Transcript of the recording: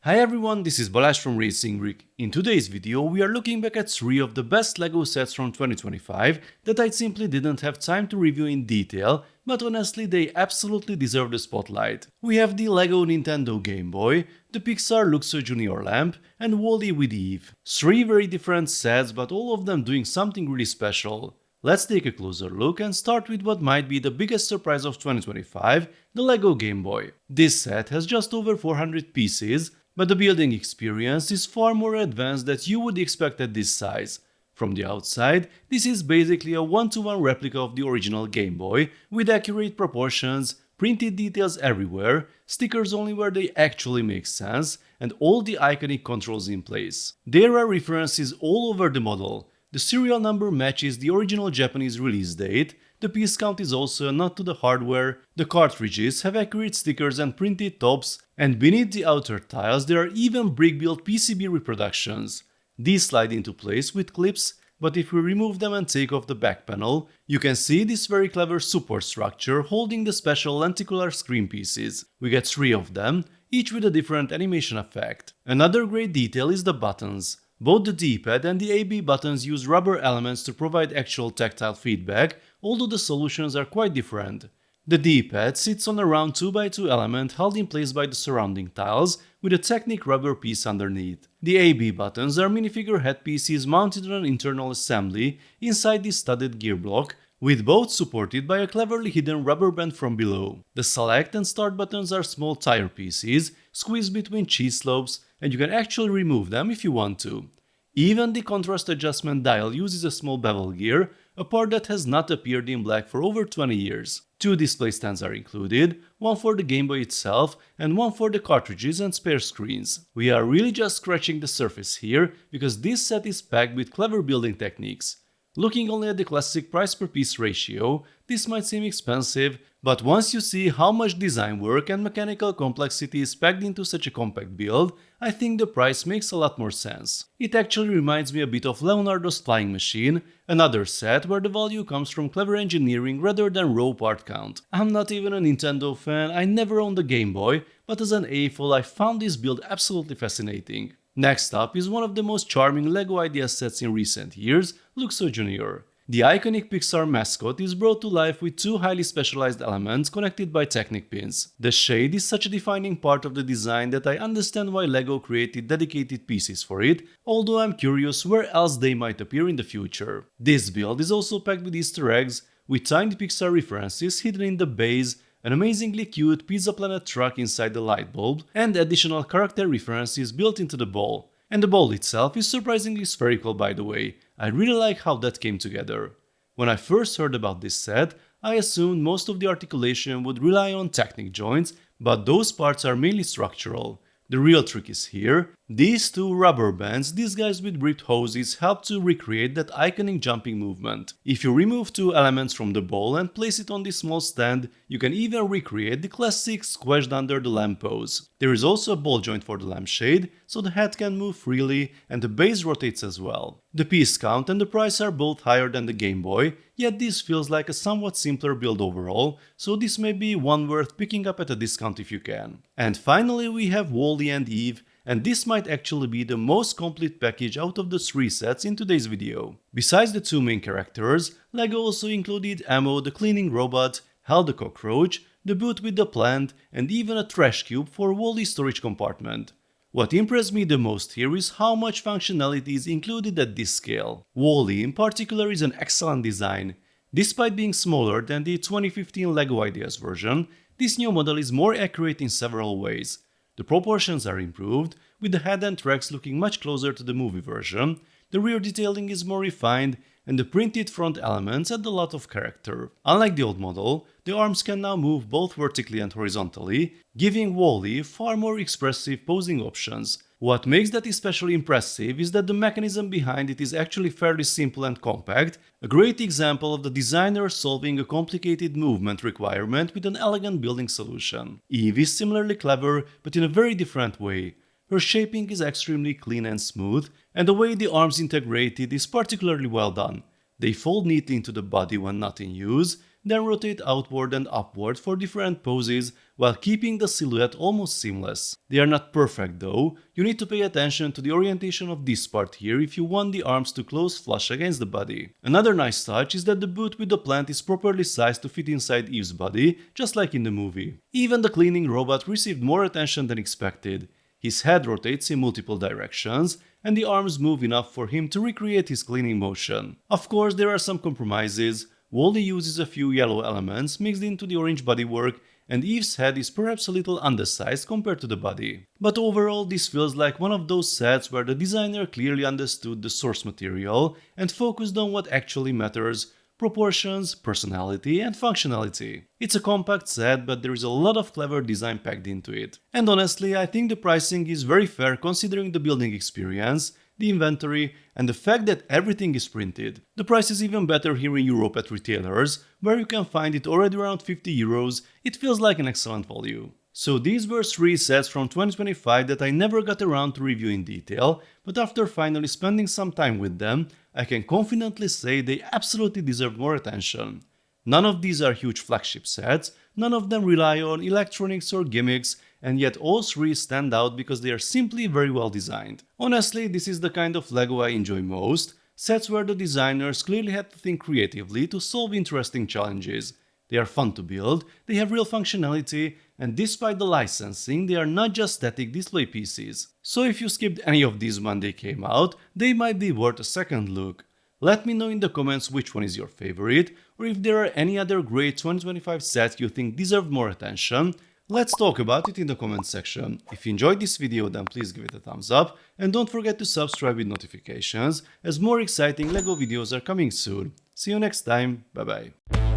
Hi everyone, this is Balázs from RacingBrick. In today's video, we are looking back at 3 of the best LEGO sets from 2025 that I simply didn't have time to review in detail, but honestly they absolutely deserve the spotlight. We have the LEGO Nintendo Game Boy, the Pixar Luxo Jr lamp, and Wally with Eve. 3 very different sets, but all of them doing something really special. Let's take a closer look and start with what might be the biggest surprise of 2025, the LEGO Game Boy. This set has just over 400 pieces, but the building experience is far more advanced than you would expect at this size. From the outside, this is basically a one-to-one replica of the original Game Boy, with accurate proportions, printed details everywhere, stickers only where they actually make sense, and all the iconic controls in place. There are references all over the model. The serial number matches the original Japanese release date, the piece count is also a nod to the hardware, the cartridges have accurate stickers and printed tops, and beneath the outer tiles there are even brick-built PCB reproductions. These slide into place with clips, but if we remove them and take off the back panel, you can see this very clever support structure holding the special lenticular screen pieces. We get 3 of them, each with a different animation effect. Another great detail is the buttons. Both the D-pad and the AB buttons use rubber elements to provide actual tactile feedback, although the solutions are quite different. The D-pad sits on a round 2x2 element held in place by the surrounding tiles, with a Technic rubber piece underneath. The AB buttons are minifigure head pieces mounted on an internal assembly inside the studded gear block, with both supported by a cleverly hidden rubber band from below. The select and start buttons are small tire pieces, squeezed between cheese slopes, and you can actually remove them if you want to. Even the contrast adjustment dial uses a small bevel gear, a part that has not appeared in black for over 20 years. 2 display stands are included, one for the Game Boy itself and one for the cartridges and spare screens. We are really just scratching the surface here, because this set is packed with clever building techniques. Looking only at the classic price per piece ratio, this might seem expensive, but once you see how much design work and mechanical complexity is packed into such a compact build, I think the price makes a lot more sense. It actually reminds me a bit of Leonardo's Flying Machine, another set where the value comes from clever engineering rather than raw part count. I'm not even a Nintendo fan, I never owned a Game Boy, but as an AFOL I found this build absolutely fascinating. Next up is one of the most charming LEGO idea sets in recent years, Luxo Jr. The iconic Pixar mascot is brought to life with 2 highly specialized elements connected by Technic pins. The shade is such a defining part of the design that I understand why LEGO created dedicated pieces for it, although I'm curious where else they might appear in the future. This build is also packed with Easter eggs, with tiny Pixar references hidden in the base, an amazingly cute Pizza Planet truck inside the light bulb, and additional character references built into the ball. And the ball itself is surprisingly spherical, by the way. I really like how that came together. When I first heard about this set, I assumed most of the articulation would rely on Technic joints, but those parts are mainly structural. The real trick is here. These 2 rubber bands disguised with ripped hoses help to recreate that iconic jumping movement. If you remove 2 elements from the ball and place it on this small stand, you can even recreate the classic squashed under the lamp pose. There is also a ball joint for the lampshade, so the head can move freely and the base rotates as well. The piece count and the price are both higher than the Game Boy, yet this feels like a somewhat simpler build overall, so this may be one worth picking up at a discount if you can. And finally we have Wally and Eve, and this might actually be the most complete package out of the 3 sets in today's video. Besides the 2 main characters, LEGO also included Ammo the cleaning robot, Hal the cockroach, the boot with the plant, and even a trash cube for Wally's storage compartment. What impressed me the most here is how much functionality is included at this scale. Wally in particular is an excellent design. Despite being smaller than the 2015 LEGO Ideas version, this new model is more accurate in several ways. The proportions are improved, with the head and tracks looking much closer to the movie version, the rear detailing is more refined, and the printed front elements add a lot of character. Unlike the old model, the arms can now move both vertically and horizontally, giving Wally far more expressive posing options. What makes that especially impressive is that the mechanism behind it is actually fairly simple and compact, a great example of the designer solving a complicated movement requirement with an elegant building solution. Eve is similarly clever, but in a very different way. Her shaping is extremely clean and smooth, and the way the arms integrated is particularly well done. They fold neatly into the body when not in use, then rotate outward and upward for different poses while keeping the silhouette almost seamless. They are not perfect though, you need to pay attention to the orientation of this part here if you want the arms to close flush against the body. Another nice touch is that the boot with the plant is properly sized to fit inside Eve's body, just like in the movie. Even the cleaning robot received more attention than expected. His head rotates in multiple directions, and the arms move enough for him to recreate his cleaning motion. Of course, there are some compromises. Wally uses a few yellow elements mixed into the orange bodywork, and Eve's head is perhaps a little undersized compared to the body. But overall, this feels like one of those sets where the designer clearly understood the source material and focused on what actually matters: proportions, personality, and functionality. It's a compact set, but there is a lot of clever design packed into it. And honestly, I think the pricing is very fair considering the building experience, the inventory, and the fact that everything is printed. The price is even better here in Europe at retailers, where you can find it already around 50 euros. It feels like an excellent value. So these were 3 sets from 2025 that I never got around to review in detail, but after finally spending some time with them, I can confidently say they absolutely deserve more attention. None of these are huge flagship sets, none of them rely on electronics or gimmicks, and yet all 3 stand out because they are simply very well designed. Honestly, this is the kind of LEGO I enjoy most, sets where the designers clearly had to think creatively to solve interesting challenges. They are fun to build, they have real functionality, and despite the licensing, they are not just static display pieces. So if you skipped any of these when they came out, they might be worth a second look. Let me know in the comments which one is your favorite, or if there are any other great 2025 sets you think deserve more attention. Let's talk about it in the comment section. If you enjoyed this video, then please give it a thumbs up, and don't forget to subscribe with notifications, as more exciting LEGO videos are coming soon. See you next time, bye bye.